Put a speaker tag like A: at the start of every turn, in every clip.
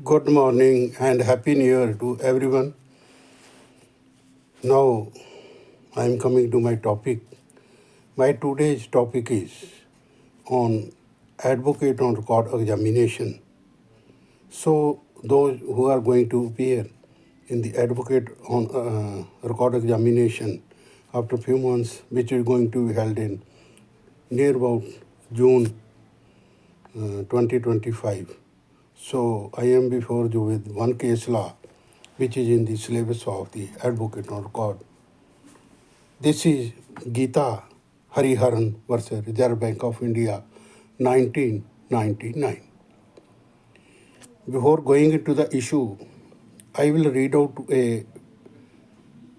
A: Good morning and Happy New Year to everyone. Now I am coming to my topic. My today's topic is on advocate on record examination. So those who are going to appear in the advocate on record examination after a few months, which is going to be held in near about June 2025. So I am before you with one case law, which is in the syllabus of the advocate on record. This is Githa Hariharan versus Reserve Bank of India, 1999. Before going into the issue, I will read out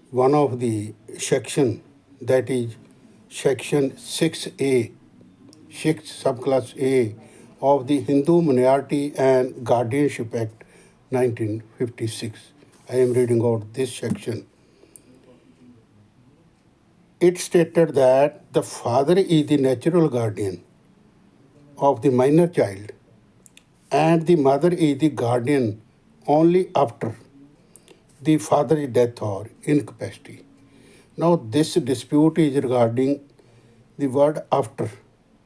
A: one of the section, that is section 6A, 6 subclass A of the Hindu Minority and Guardianship Act 1956. I am reading out this section. It stated that the father is the natural guardian of the minor child and the mother is the guardian only after the father's death or incapacity. Now, this dispute is regarding the word after.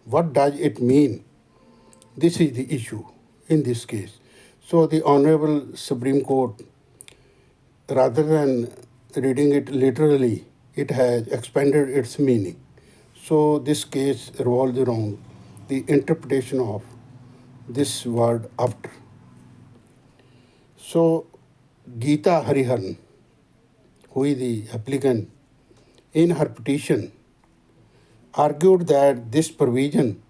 A: What does it mean? This is the issue in this case. So, the Honorable Supreme Court, rather than reading it literally, it has expanded its meaning. So, this case revolves around the interpretation of this word after. So, Githa Hariharan, who is the applicant, in her petition argued that this provision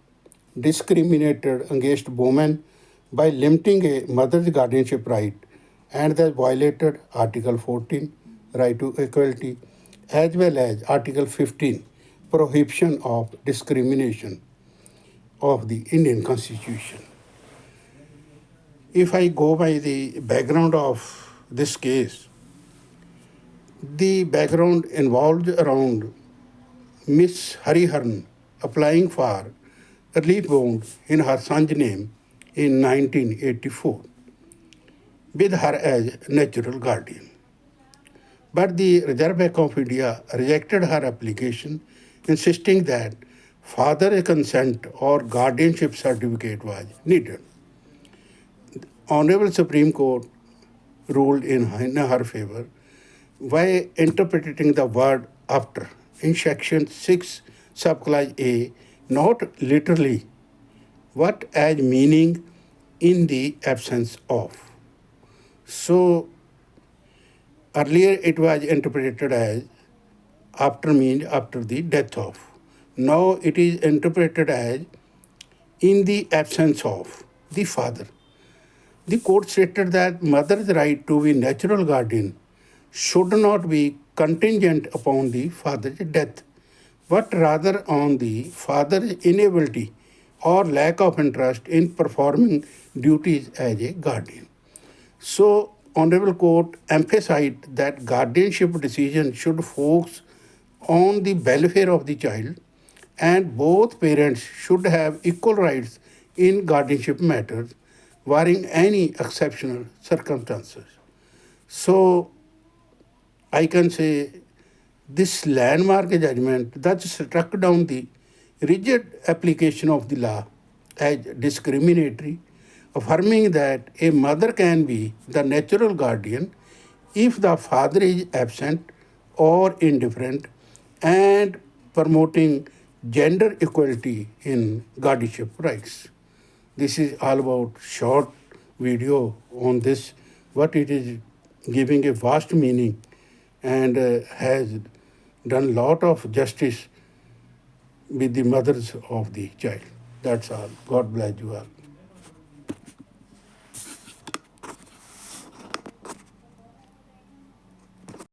A: discriminated against women by limiting a mother's guardianship right and that violated Article 14, right to equality, as well as Article 15, prohibition of discrimination of the Indian Constitution. If I go by the background of this case, the background involved around Miss Hariharan applying for relief bond in her son's name in 1984 with her as natural guardian. But the Reserve Bank of India rejected her application, insisting that father consent or guardianship certificate was needed. Honorable Supreme Court ruled in her favor by interpreting the word after in section 6 subclause A not literally but as meaning in the absence of. So earlier it was interpreted as after means after the death of. Now it is interpreted as in the absence of the father. The court stated that mother's right to be natural guardian should not be contingent upon the father's death, but rather on the father's inability or lack of interest in performing duties as a guardian. So, Honorable Court emphasized that guardianship decision should focus on the welfare of the child and both parents should have equal rights in guardianship matters, barring any exceptional circumstances. So, I can say this landmark judgment that struck down the rigid application of the law as discriminatory, affirming that a mother can be the natural guardian if the father is absent or indifferent, and promoting gender equality in guardianship rights. This is all about short video on this, what it is giving a vast meaning and has done lot of justice with the mothers of the child. That's all. God bless you all.